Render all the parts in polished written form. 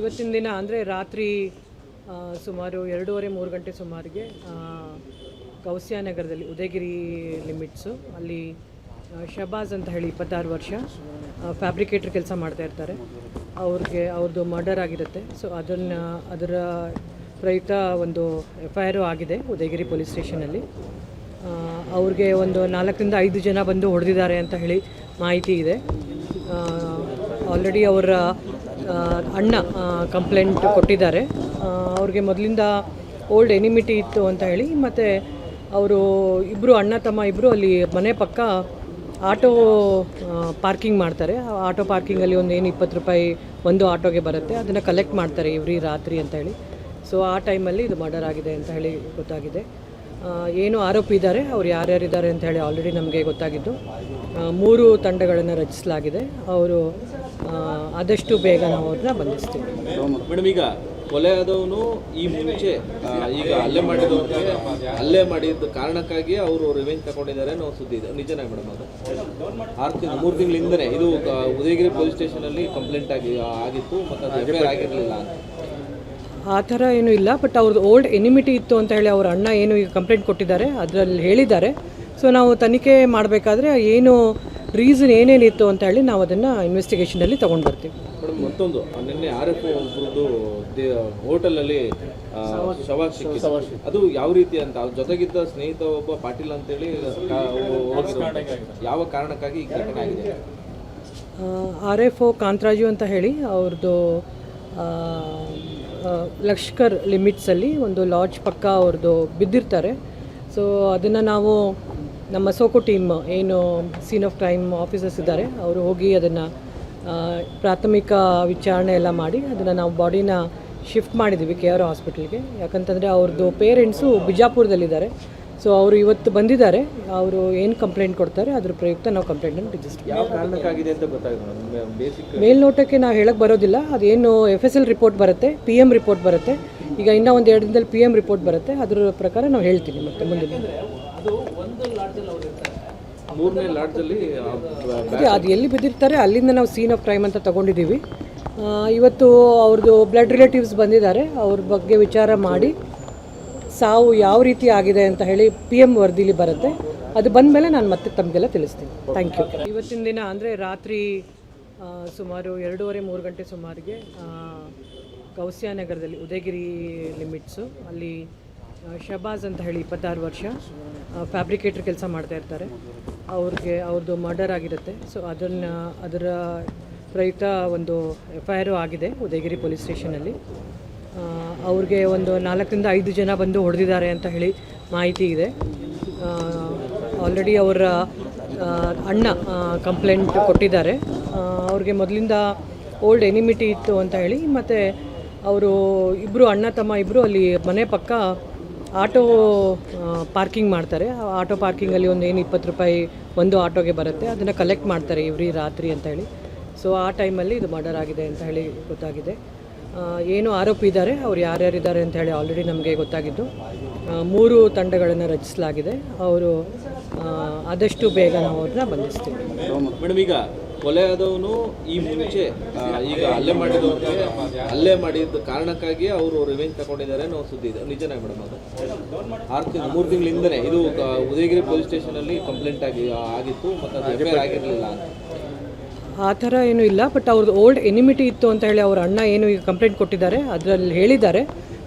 ಇವತ್ತಿನ ದಿನ ಅಂದರೆ ರಾತ್ರಿ ಸುಮಾರು 2:30-3 ಗಂಟೆ ಸುಮಾರಿಗೆ ಗೌಸಿಯಾ ನಗರದಲ್ಲಿ ಉದಯಗಿರಿ ಲಿಮಿಟ್ಸು ಅಲ್ಲಿ ಶಬಾಜ್ ಅಂತ ಹೇಳಿ 26 ವರ್ಷ ಫ್ಯಾಬ್ರಿಕೇಟರ್ ಕೆಲಸ ಮಾಡ್ತಾ ಇರ್ತಾರೆ. ಅವ್ರದ್ದು ಮರ್ಡರ್ ಆಗಿರುತ್ತೆ. ಸೊ ಅದರ ಪ್ರಯುಕ್ತ ಒಂದು FIR ಆಗಿದೆ ಉದಯಗಿರಿ ಪೊಲೀಸ್ ಸ್ಟೇಷನಲ್ಲಿ. ಅವ್ರಿಗೆ ಒಂದು 4-5 ಜನ ಬಂದು ಹೊಡೆದಿದ್ದಾರೆ ಅಂತ ಹೇಳಿ ಮಾಹಿತಿ ಇದೆ. ಆಲ್ರೆಡಿ ಅವರ ಅಣ್ಣ ಕಂಪ್ಲೇಂಟ್ ಕೊಟ್ಟಿದ್ದಾರೆ. ಅವ್ರಿಗೆ ಮೊದಲಿಂದ ಓಲ್ಡ್ ಎನಿಮಿಟಿ ಇತ್ತು ಅಂತ ಹೇಳಿ, ಮತ್ತು ಅವರು ಇಬ್ಬರು ಅಣ್ಣ ತಮ್ಮ ಇಬ್ಬರು ಅಲ್ಲಿ ಮನೆ ಪಕ್ಕ ಆಟೋ ಪಾರ್ಕಿಂಗ್ ಮಾಡ್ತಾರೆ. ಆಟೋ ಪಾರ್ಕಿಂಗಲ್ಲಿ ಒಂದು 20 ರೂಪಾಯಿ ಒಂದು ಆಟೋಗೆ ಬರುತ್ತೆ, ಅದನ್ನು ಕಲೆಕ್ಟ್ ಮಾಡ್ತಾರೆ ಎವ್ರಿ ರಾತ್ರಿ ಅಂತ ಹೇಳಿ. ಸೊ ಆ ಟೈಮಲ್ಲಿ ಇದು ಮರ್ಡರ್ ಆಗಿದೆ ಅಂತ ಹೇಳಿ ಗೊತ್ತಾಗಿದೆ. ಏನು ಆರೋಪಿ ಇದ್ದಾರೆ, ಅವ್ರು ಯಾರ್ಯಾರಿದ್ದಾರೆ ಅಂತ ಹೇಳಿ ಆಲ್ರೆಡಿ ನಮಗೆ ಗೊತ್ತಾಗಿದ್ದು 3 ತಂಡಗಳನ್ನು ರಚಿಸಲಾಗಿದೆ. ಅವರು ಆದಷ್ಟು ಬೇಗ ನಾವು ಅವ್ರನ್ನ ಬಂಧಿಸ್ತೀವಿ. ಮೇಡಮ್, ಈಗ ಕೊಲೆ ಆದವನು ಈ ಮುಂಚೆ ಈಗ ಹಲ್ಲೆ ಮಾಡಿದ ಕಾರಣಕ್ಕಾಗಿ ಅವರು ರಿವೆಂಜ್ ತಗೊಂಡಿದ್ದಾರೆ ಅನ್ನೋ ಸುದ್ದಿ ಇದೆ. ನಿಜನೇ ಮೇಡಮ್? ಅದು 3 ತಿಂಗಳಿಂದನೇ ಇದು ಉದಯಗಿರಿ ಪೊಲೀಸ್ ಸ್ಟೇಷನಲ್ಲಿ ಕಂಪ್ಲೇಂಟ್ ಆಗಿತ್ತು ಮತ್ತು ಅದು FIR ಆಗಿರಲಿಲ್ಲ ಅಂತ. ಆ ಥರ ಏನೂ ಇಲ್ಲ, ಬಟ್ ಅವ್ರದ್ದು ಓಲ್ಡ್ ಎನಿಮಿಟಿ ಇತ್ತು ಅಂತ ಹೇಳಿ ಅವ್ರ ಅಣ್ಣ ಏನು ಈಗ ಕಂಪ್ಲೇಂಟ್ ಕೊಟ್ಟಿದ್ದಾರೆ ಅದರಲ್ಲಿ ಹೇಳಿದ್ದಾರೆ. ಸೊ ನಾವು ತನಿಖೆ ಮಾಡಬೇಕಾದ್ರೆ ಏನು ರೀಸನ್ ಏನೇನಿತ್ತು ಅಂತ ಹೇಳಿ ನಾವು ಅದನ್ನು ಇನ್ವೆಸ್ಟಿಗೇಷನಲ್ಲಿ ತೊಗೊಂಡು ಬರ್ತೀವಿ. ಮೇಡಮ್, ಮತ್ತೊಂದು ನಿನ್ನೆ RFO ಒಬ್ಬರದ್ದು ಹೋಟೆಲಲ್ಲಿ ಶವ ಸಿಕ್ಕಿತ್ತು. ಅದು ಯಾವ ರೀತಿ ಅಂತ, ಅವ್ರ ಜೊತೆಗಿದ್ದ ಸ್ನೇಹಿತ ಒಬ್ಬ ಪಾಟೀಲ್ ಅಂತೇಳಿ ಯಾವ ಕಾರಣಕ್ಕಾಗಿ ಈ ಘಟನೆ ಆಗಿದೆ? RFO ಕಾಂತರಾಜು ಅಂತ ಹೇಳಿ ಅವ್ರದ್ದು ಲಷ್ಕರ್ ಲಿಮಿಟ್ಸಲ್ಲಿ ಒಂದು ಲಾಡ್ಜ್ ಪಕ್ಕ ಅವ್ರದ್ದು ಬಿದ್ದಿರ್ತಾರೆ. ಸೊ ಅದನ್ನು ನಾವು ನಮ್ಮ ಸೋಕೋ ಟೀಮ್ ಏನು ಸೀನ್ ಆಫ್ ಕ್ರೈಮ್ ಆಫೀಸರ್ಸ್ ಇದ್ದಾರೆ, ಅವರು ಹೋಗಿ ಅದನ್ನು ಪ್ರಾಥಮಿಕ ವಿಚಾರಣೆ ಎಲ್ಲ ಮಾಡಿ ಅದನ್ನು ನಾವು ಬಾಡಿನ ಶಿಫ್ಟ್ ಮಾಡಿದ್ದೀವಿ KR ಹಾಸ್ಪಿಟಲ್ಗೆ. ಯಾಕಂತಂದರೆ ಅವ್ರದ್ದು ಪೇರೆಂಟ್ಸು ಬಿಜಾಪುರದಲ್ಲಿದ್ದಾರೆ. ಸೊ ಅವರು ಇವತ್ತು ಬಂದಿದ್ದಾರೆ. ಅವರು ಏನು ಕಂಪ್ಲೇಂಟ್ ಕೊಡ್ತಾರೆ ಅದ್ರ ಪ್ರಯುಕ್ತ ನಾವು ಕಂಪ್ಲೇಂಟನ್ನು ರಿಜಿಸ್ಟರ್. ಯಾವ ಕಾರಣಕ್ಕಾಗಿದೆ ಅಂತ ಗೊತ್ತಾಗಿದೆ ಬೇಸಿಕ್ ಮೇಲ್ನೋಟಕ್ಕೆ ನಾವು ಹೇಳಕ್ಕೆ ಬರೋದಿಲ್ಲ. ಅದೇನು FSL ರಿಪೋರ್ಟ್ ಬರುತ್ತೆ, PM ರಿಪೋರ್ಟ್ ಬರುತ್ತೆ. ಈಗ ಇನ್ನೂ 1-2 ದಿನದಲ್ಲಿ PM ರಿಪೋರ್ಟ್ ಬರುತ್ತೆ. ಅದ್ರ ಪ್ರಕಾರ ನಾವು ಹೇಳ್ತೀನಿ ಮತ್ತೆ ಮುಂದಿನ. ಮೂರನೇ ಲಾಡ್ಜಲ್ಲಿ ಅದು ಎಲ್ಲಿ ಬಿದ್ದಿರ್ತಾರೆ ಅಲ್ಲಿಂದ ನಾವು ಸೀನ್ ಆಫ್ ಕ್ರೈಮ್ ಅಂತ ತೊಗೊಂಡಿದ್ದೀವಿ. ಇವತ್ತು ಅವ್ರದ್ದು ಬ್ಲಡ್ ರಿಲೇಟಿವ್ಸ್ ಬಂದಿದ್ದಾರೆ. ಅವ್ರ ಬಗ್ಗೆ ವಿಚಾರ ಮಾಡಿ ಸಾವು ಯಾವ ರೀತಿ ಆಗಿದೆ ಅಂತ ಹೇಳಿ PM ವರದಿಲಿ ಬರುತ್ತೆ. ಅದು ಬಂದ ಮೇಲೆ ನಾನು ಮತ್ತೆ ತಮಗೆಲ್ಲ ತಿಳಿಸ್ತೀನಿ. Thank you. ಇವತ್ತಿನ ದಿನ ಅಂದರೆ ರಾತ್ರಿ ಸುಮಾರು 2:30-3 ಗಂಟೆ ಸುಮಾರಿಗೆ ಗೌಸಿಯಾ ನಗರದಲ್ಲಿ ಉದಯಗಿರಿ ಲಿಮಿಟ್ಸು ಅಲ್ಲಿ ಶಬಾಜ್ ಅಂತ ಹೇಳಿ 26 ವರ್ಷ ಫ್ಯಾಬ್ರಿಕೇಟರ್ ಕೆಲಸ ಮಾಡ್ತಾ ಇರ್ತಾರೆ. ಅವ್ರದ್ದು ಮರ್ಡರ್ ಆಗಿರುತ್ತೆ. ಸೊ ಅದರ ಪ್ರಯುಕ್ತ ಒಂದು FIR ಆಗಿದೆ ಉದಯಗಿರಿ ಪೊಲೀಸ್ ಸ್ಟೇಷನಲ್ಲಿ. ಅವ್ರಿಗೆ ಒಂದು 4-5 ಜನ ಬಂದು ಹೊಡೆದಿದ್ದಾರೆ ಅಂತ ಹೇಳಿ ಮಾಹಿತಿ ಇದೆ. ಆಲ್ರೆಡಿ ಅವರ ಅಣ್ಣ ಕಂಪ್ಲೇಂಟ್ ಕೊಟ್ಟಿದ್ದಾರೆ. ಅವ್ರಿಗೆ ಮೊದಲಿಂದ ಓಲ್ಡ್ ಎನಿಮಿಟಿ ಇತ್ತು ಅಂತ ಹೇಳಿ, ಮತ್ತು ಅವರು ಇಬ್ಬರು ಅಣ್ಣ ತಮ್ಮ ಇಬ್ಬರು ಅಲ್ಲಿ ಮನೆ ಪಕ್ಕ ಆಟೋ ಪಾರ್ಕಿಂಗ್ ಮಾಡ್ತಾರೆ. ಆಟೋ ಪಾರ್ಕಿಂಗಲ್ಲಿ ಒಂದು 20 ರೂಪಾಯಿ ಒಂದು ಆಟೋಗೆ ಬರುತ್ತೆ, ಅದನ್ನು ಕಲೆಕ್ಟ್ ಮಾಡ್ತಾರೆ ಎವ್ರಿ ರಾತ್ರಿ ಅಂತ ಹೇಳಿ. ಸೊ ಆ ಟೈಮಲ್ಲಿ ಇದು ಮರ್ಡರ್ ಆಗಿದೆ ಅಂತ ಹೇಳಿ ಗೊತ್ತಾಗಿದೆ. ಏನು ಆರೋಪಿ ಇದ್ದಾರೆ, ಅವ್ರು ಯಾರ್ಯಾರಿದ್ದಾರೆ ಅಂತ ಹೇಳಿ ಆಲ್ರೆಡಿ ನಮಗೆ ಗೊತ್ತಾಗಿದ್ದು 3 ತಂಡಗಳನ್ನು ರಚಿಸಲಾಗಿದೆ. ಅವರು ಆದಷ್ಟು ಬೇಗ ನಾವು ಅವ್ರನ್ನ ಬಂಧಿಸ್ತೀವಿ. ಮೇಡಮ್, ಈಗ ಕೊಲೆ ಆದವನು ಈ ಮುಂಚೆ ಈಗ ಹಲ್ಲೆ ಮಾಡಿದ ಕಾರಣಕ್ಕಾಗಿ ಅವರು ರಿವೆಂಜ್ ತಗೊಂಡಿದ್ದಾರೆ ಅನ್ನೋ ಸುದ್ದಿ ಇದೆ. ನಿಜನೇ ಮೇಡಮ್? ಅದು 3 ತಿಂಗಳಿಂದನೇ ಇದು ಉದಯಗಿರಿ ಪೊಲೀಸ್ ಸ್ಟೇಷನಲ್ಲಿ ಕಂಪ್ಲೇಂಟ್ ಆಗಿತ್ತು ಮತ್ತು ಅದು FIR ಆಗಿರಲಿಲ್ಲ ಅಂತ. ಆ ಥರ ಏನೂ ಇಲ್ಲ, ಬಟ್ ಅವ್ರದ್ದು ಓಲ್ಡ್ ಎನಿಮಿಟಿ ಇತ್ತು ಅಂತ ಹೇಳಿ ಅವ್ರ ಅಣ್ಣ ಏನು ಈಗ ಕಂಪ್ಲೇಂಟ್ ಕೊಟ್ಟಿದ್ದಾರೆ ಅದರಲ್ಲಿ ಹೇಳಿದ್ದಾರೆ.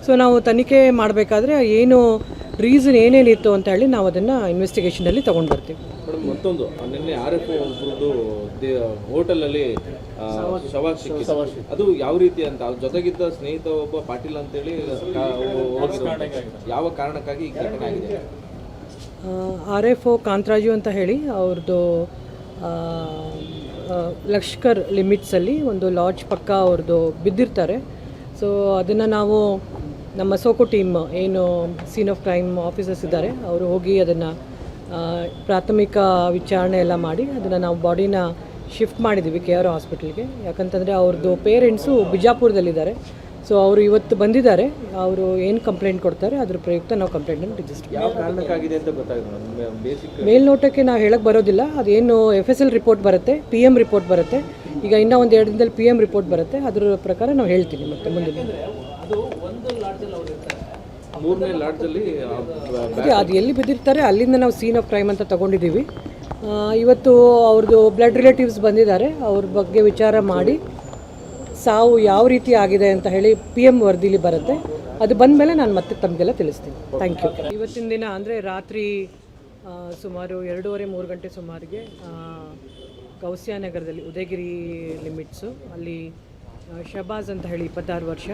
ಸೊ ನಾವು ತನಿಖೆ ಮಾಡಬೇಕಾದ್ರೆ ಏನು ರೀಸನ್ ಏನೇನಿತ್ತು ಅಂತ ಹೇಳಿ ನಾವು ಅದನ್ನು ಇನ್ವೆಸ್ಟಿಗೇಷನಲ್ಲಿ ತೊಗೊಂಡು ಬರ್ತೀವಿ. ಮೇಡಮ್, ಮತ್ತೊಂದು ನಿನ್ನೆ RFO ಒಬ್ಬರದ್ದು ಹೋಟೆಲಲ್ಲಿ ಶವ ಸಿಕ್ಕಿತ್ತು. ಅದು ಯಾವ ರೀತಿ ಅಂತ, ಅವ್ರ ಜೊತೆಗಿದ್ದ ಸ್ನೇಹಿತ ಒಬ್ಬ ಪಾಟೀಲ್ ಅಂತೇಳಿ ಯಾವ ಕಾರಣಕ್ಕಾಗಿ ಈ ಘಟನೆ ಆಗಿದೆ? RFO ಕಾಂತರಾಜು ಅಂತ ಹೇಳಿ ಅವ್ರದ್ದು ಲಷ್ಕರ್ ಲಿಮಿಟ್ಸಲ್ಲಿ ಒಂದು ಲಾಡ್ಜ್ ಪಕ್ಕ ಅವ್ರದ್ದು ಬಿದ್ದಿರ್ತಾರೆ. ಸೊ ಅದನ್ನು ನಾವು ನಮ್ಮ ಸೋಕೋ ಟೀಮ್ ಏನು ಸೀನ್ ಆಫ್ ಕ್ರೈಮ್ ಆಫೀಸರ್ಸ್ ಇದ್ದಾರೆ, ಅವರು ಹೋಗಿ ಅದನ್ನು ಪ್ರಾಥಮಿಕ ವಿಚಾರಣೆ ಎಲ್ಲ ಮಾಡಿ ಅದನ್ನು ನಾವು ಬಾಡಿನ ಶಿಫ್ಟ್ ಮಾಡಿದ್ದೀವಿ KR ಹಾಸ್ಪಿಟಲ್ಗೆ. ಯಾಕಂತಂದರೆ ಅವ್ರದ್ದು ಪೇರೆಂಟ್ಸು ಬಿಜಾಪುರದಲ್ಲಿದ್ದಾರೆ. ಸೊ ಅವರು ಇವತ್ತು ಬಂದಿದ್ದಾರೆ. ಅವರು ಏನು ಕಂಪ್ಲೇಂಟ್ ಕೊಡ್ತಾರೆ ಅದ್ರ ಪ್ರಯುಕ್ತ ನಾವು ಕಂಪ್ಲೇಂಟನ್ನು ರಿಜಿಸ್ಟರ್. ಯಾವ ಕಾರಣಕ್ಕಾಗಿದೆ ಅಂತ ಗೊತ್ತಾಗಿದೆ ಬೇಸಿಕ್ ಮೇಲ್ನೋಟಕ್ಕೆ ನಾವು ಹೇಳಕ್ಕೆ ಬರೋದಿಲ್ಲ. ಅದೇನು FSL ರಿಪೋರ್ಟ್ ಬರುತ್ತೆ, PM ರಿಪೋರ್ಟ್ ಬರುತ್ತೆ. ಈಗ ಇನ್ನೂ ಒಂದು 2 ದಿನದಲ್ಲಿ PM ರಿಪೋರ್ಟ್ ಬರುತ್ತೆ, ಅದ್ರ ಪ್ರಕಾರ ನಾವು ಹೇಳ್ತೀನಿ ಮತ್ತೆ ಮುಂದಿನ. ಮೂರನೇ ಲಾಡ್ಜಲ್ಲಿ ಅದೇ ಅದು ಎಲ್ಲಿ ಬಿದ್ದಿರ್ತಾರೆ ಅಲ್ಲಿಂದ ನಾವು ಸೀನ್ ಆಫ್ ಕ್ರೈಮ್ ಅಂತ ತೊಗೊಂಡಿದ್ದೀವಿ. ಇವತ್ತು ಅವ್ರದ್ದು ಬ್ಲಡ್ ರಿಲೇಟಿವ್ಸ್ ಬಂದಿದ್ದಾರೆ, ಅವ್ರ ಬಗ್ಗೆ ವಿಚಾರ ಮಾಡಿ ಸಾವು ಯಾವ ರೀತಿ ಆಗಿದೆ ಅಂತ ಹೇಳಿ PM ವರದಿಲಿ ಬರುತ್ತೆ. ಅದು ಬಂದ ಮೇಲೆ ನಾನು ಮತ್ತೆ ತಮಗೆಲ್ಲ ತಿಳಿಸ್ತೀನಿ. Thank you. ಇವತ್ತಿನ ದಿನ ಅಂದರೆ ರಾತ್ರಿ ಸುಮಾರು 2:30-3 ಗಂಟೆ ಸುಮಾರಿಗೆ ಗೌಸಿಯಾ ನಗರದಲ್ಲಿ ಉದಯಗಿರಿ ಲಿಮಿಟ್ಸು ಅಲ್ಲಿ ಶಬಾಜ್ ಅಂತ ಹೇಳಿ 26 ವರ್ಷ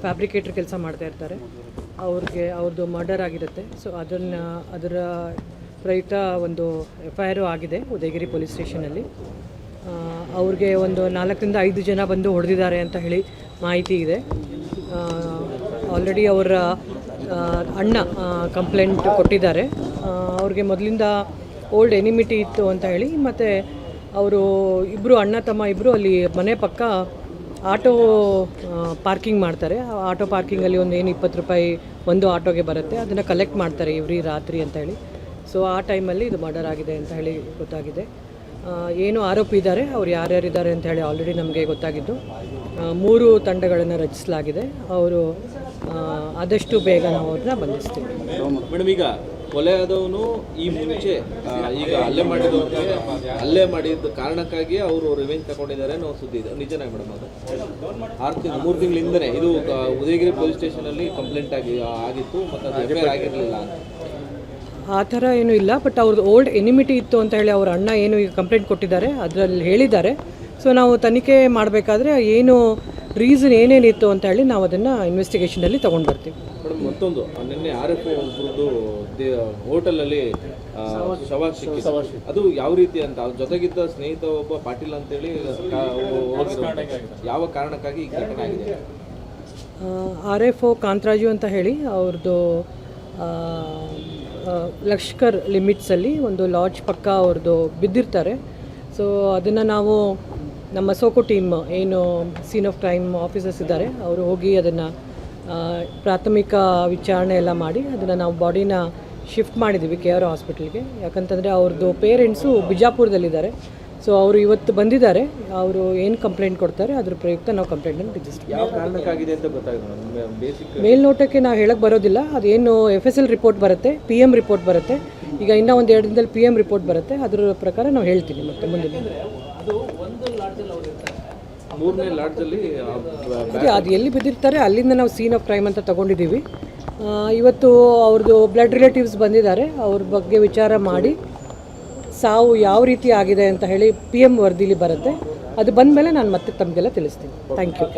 ಫ್ಯಾಬ್ರಿಕೇಟರ್ ಕೆಲಸ ಮಾಡ್ತಾ ಇರ್ತಾರೆ. ಅವ್ರದ್ದು ಮರ್ಡರ್ ಆಗಿರುತ್ತೆ. ಸೊ ಅದರ ಪ್ರಯುಕ್ತ ಒಂದು FIR ಆಗಿದೆ ಉದಯಗಿರಿ ಪೊಲೀಸ್ ಸ್ಟೇಷನಲ್ಲಿ. ಅವ್ರಿಗೆ ಒಂದು 4ರಿಂದ 5 ಜನ ಬಂದು ಹೊಡೆದಿದ್ದಾರೆ ಅಂತ ಹೇಳಿ ಮಾಹಿತಿ ಇದೆ. ಆಲ್ರೆಡಿ ಅವರ ಅಣ್ಣ ಕಂಪ್ಲೇಂಟ್ ಕೊಟ್ಟಿದ್ದಾರೆ. ಅವ್ರಿಗೆ ಮೊದಲಿಂದ ಓಲ್ಡ್ ಎನಿಮಿಟಿ ಇತ್ತು ಅಂತ ಹೇಳಿ, ಮತ್ತು ಅವರು ಇಬ್ಬರು ಅಣ್ಣ ತಮ್ಮ ಇಬ್ಬರು ಅಲ್ಲಿ ಮನೆ ಪಕ್ಕ ಆಟೋ ಪಾರ್ಕಿಂಗ್ ಮಾಡ್ತಾರೆ. ಆಟೋ ಪಾರ್ಕಿಂಗಲ್ಲಿ ಒಂದು ಏನು 20 ರೂಪಾಯಿ ಒಂದು ಆಟೋಗೆ ಬರುತ್ತೆ, ಅದನ್ನು ಕಲೆಕ್ಟ್ ಮಾಡ್ತಾರೆ ಇವ್ರಿ ರಾತ್ರಿ ಅಂತ ಹೇಳಿ. ಸೊ ಆ ಟೈಮಲ್ಲಿ ಇದು ಮರ್ಡರ್ ಆಗಿದೆ ಅಂತ ಹೇಳಿ ಗೊತ್ತಾಗಿದೆ. ಏನು ಆರೋಪಿ ಇದ್ದಾರೆ, ಅವ್ರು ಯಾರ್ಯಾರಿದ್ದಾರೆ ಅಂತ ಹೇಳಿ ಆಲ್ರೆಡಿ ನಮಗೆ ಗೊತ್ತಾಗಿದ್ದು 3 ತಂಡಗಳನ್ನು ರಚಿಸಲಾಗಿದೆ. ಅವರು ಆದಷ್ಟು ಬೇಗ ನಾವು ಅವ್ರನ್ನ ಬಂಧಿಸ್ತೀವಿ. ಮೇಡಮ್, ಈಗ ಕೊಲೆ ಆದವನು ಈ ಮುಂಚೆ ಈಗ ಹಲ್ಲೆ ಮಾಡಿದ ಕಾರಣಕ್ಕಾಗಿ ಅವರು ರಿವೆಂಜ್ ತಗೊಂಡಿದ್ದಾರೆ ಅನ್ನೋ ಸುದ್ದಿ ಇದೆ, ನಿಜನಾ ಮೇಡಮ್? ಅದು 3 ತಿಂಗಳಿಂದನೇ ಇದು ಉದಯಗಿರಿ ಪೊಲೀಸ್ ಸ್ಟೇಷನಲ್ಲಿ ಕಂಪ್ಲೇಂಟ್ ಆಗಿತ್ತು ಮತ್ತು ಅದು FIR ಆಗಿರಲಿಲ್ಲ ಅಂತ. ಆ ಥರ ಏನೂ ಇಲ್ಲ, ಬಟ್ ಅವ್ರದ್ದು ಓಲ್ಡ್ ಎನಿಮಿಟಿ ಇತ್ತು ಅಂತ ಹೇಳಿ ಅವ್ರ ಅಣ್ಣ ಏನು ಈಗ ಕಂಪ್ಲೇಂಟ್ ಕೊಟ್ಟಿದ್ದಾರೆ ಅದರಲ್ಲಿ ಹೇಳಿದ್ದಾರೆ. ಸೊ ನಾವು ತನಿಖೆ ಮಾಡಬೇಕಾದ್ರೆ ಏನು ರೀಸನ್ ಏನೇನಿತ್ತು ಅಂತ ಹೇಳಿ ನಾವು ಅದನ್ನು ಇನ್ವೆಸ್ಟಿಗೇಷನಲ್ಲಿ ತೊಗೊಂಡು ಬರ್ತೀವಿ. ಮೇಡಮ್, ಮತ್ತೊಂದು ನಿನ್ನೆ RFO ಒಬ್ಬರದ್ದು ಹೋಟೆಲಲ್ಲಿ ಶವ ಸಿಕ್ಕಿತ್ತು. ಅದು ಯಾವ ರೀತಿ ಅಂತ, ಅವ್ರ ಜೊತೆಗಿದ್ದ ಸ್ನೇಹಿತ ಒಬ್ಬ ಪಾಟೀಲ್ ಅಂತೇಳಿ ಯಾವ ಕಾರಣಕ್ಕಾಗಿ ಈ ಘಟನೆ ಆಗಿದೆ? RFO ಕಾಂತರಾಜು ಅಂತ ಹೇಳಿ ಅವ್ರದ್ದು ಲಷ್ಕರ್ ಲಿಮಿಟ್ಸಲ್ಲಿ ಒಂದು ಲಾಡ್ಜ್ ಪಕ್ಕ ಅವ್ರದ್ದು ಬಿದ್ದಿರ್ತಾರೆ. ಸೊ ಅದನ್ನು ನಾವು ನಮ್ಮ ಸೋಕೋ ಟೀಮ್ ಏನು ಸೀನ್ ಆಫ್ ಕ್ರೈಮ್ ಆಫೀಸರ್ಸ್ ಇದ್ದಾರೆ, ಅವರು ಹೋಗಿ ಅದನ್ನು ಪ್ರಾಥಮಿಕ ವಿಚಾರಣೆ ಎಲ್ಲ ಮಾಡಿ ಅದನ್ನು ನಾವು ಬಾಡಿನ ಶಿಫ್ಟ್ ಮಾಡಿದ್ದೀವಿ KR ಹಾಸ್ಪಿಟಲ್ಗೆ. ಯಾಕಂತಂದರೆ ಅವ್ರದ್ದು ಪೇರೆಂಟ್ಸು ಬಿಜಾಪುರದಲ್ಲಿದ್ದಾರೆ. ಸೊ ಅವರು ಇವತ್ತು ಬಂದಿದ್ದಾರೆ. ಅವರು ಏನು ಕಂಪ್ಲೇಂಟ್ ಕೊಡ್ತಾರೆ ಅದ್ರ ಪ್ರಯುಕ್ತ ನಾವು ಕಂಪ್ಲೇಂಟನ್ನು ರಿಜಿಸ್ಟರ್. ಯಾವ ಕಾರಣಕ್ಕಾಗಿದೆ ಅಂತ ಗೊತ್ತಾಗಿದೆ ಬೇಸಿಕ್ ಮೇಲ್ನೋಟಕ್ಕೆ ನಾವು ಹೇಳಕ್ಕೆ ಬರೋದಿಲ್ಲ. ಅದೇನು FSL ರಿಪೋರ್ಟ್ ಬರುತ್ತೆ, PM ರಿಪೋರ್ಟ್ ಬರುತ್ತೆ. ಈಗ ಇನ್ನೂ ಒಂದು 2 ದಿನದಲ್ಲಿ PM ರಿಪೋರ್ಟ್ ಬರುತ್ತೆ, ಅದ್ರ ಪ್ರಕಾರ ನಾವು ಹೇಳ್ತೀನಿ ಮತ್ತೆ ಮುಂದಿನ. ಮೂರನೇ ಲಾಡ್ಜಲ್ಲಿ ಅದೇ ಅದು ಎಲ್ಲಿ ಬಿದ್ದಿರ್ತಾರೆ ಅಲ್ಲಿಂದ ನಾವು ಸೀನ್ ಆಫ್ ಕ್ರೈಮ್ ಅಂತ ತೊಗೊಂಡಿದ್ದೀವಿ. ಇವತ್ತು ಅವ್ರದ್ದು ಬ್ಲಡ್ ರಿಲೇಟಿವ್ಸ್ ಬಂದಿದ್ದಾರೆ, ಅವ್ರ ಬಗ್ಗೆ ವಿಚಾರ ಮಾಡಿ ಸಾವು ಯಾವ ರೀತಿ ಆಗಿದೆ ಅಂತ ಹೇಳಿ PM ವರದಿಲಿ ಬರುತ್ತೆ. ಅದು ಬಂದ ಮೇಲೆ ನಾನು ಮತ್ತೆ ತಮಗೆಲ್ಲ ತಿಳಿಸ್ತೀನಿ. Thank you.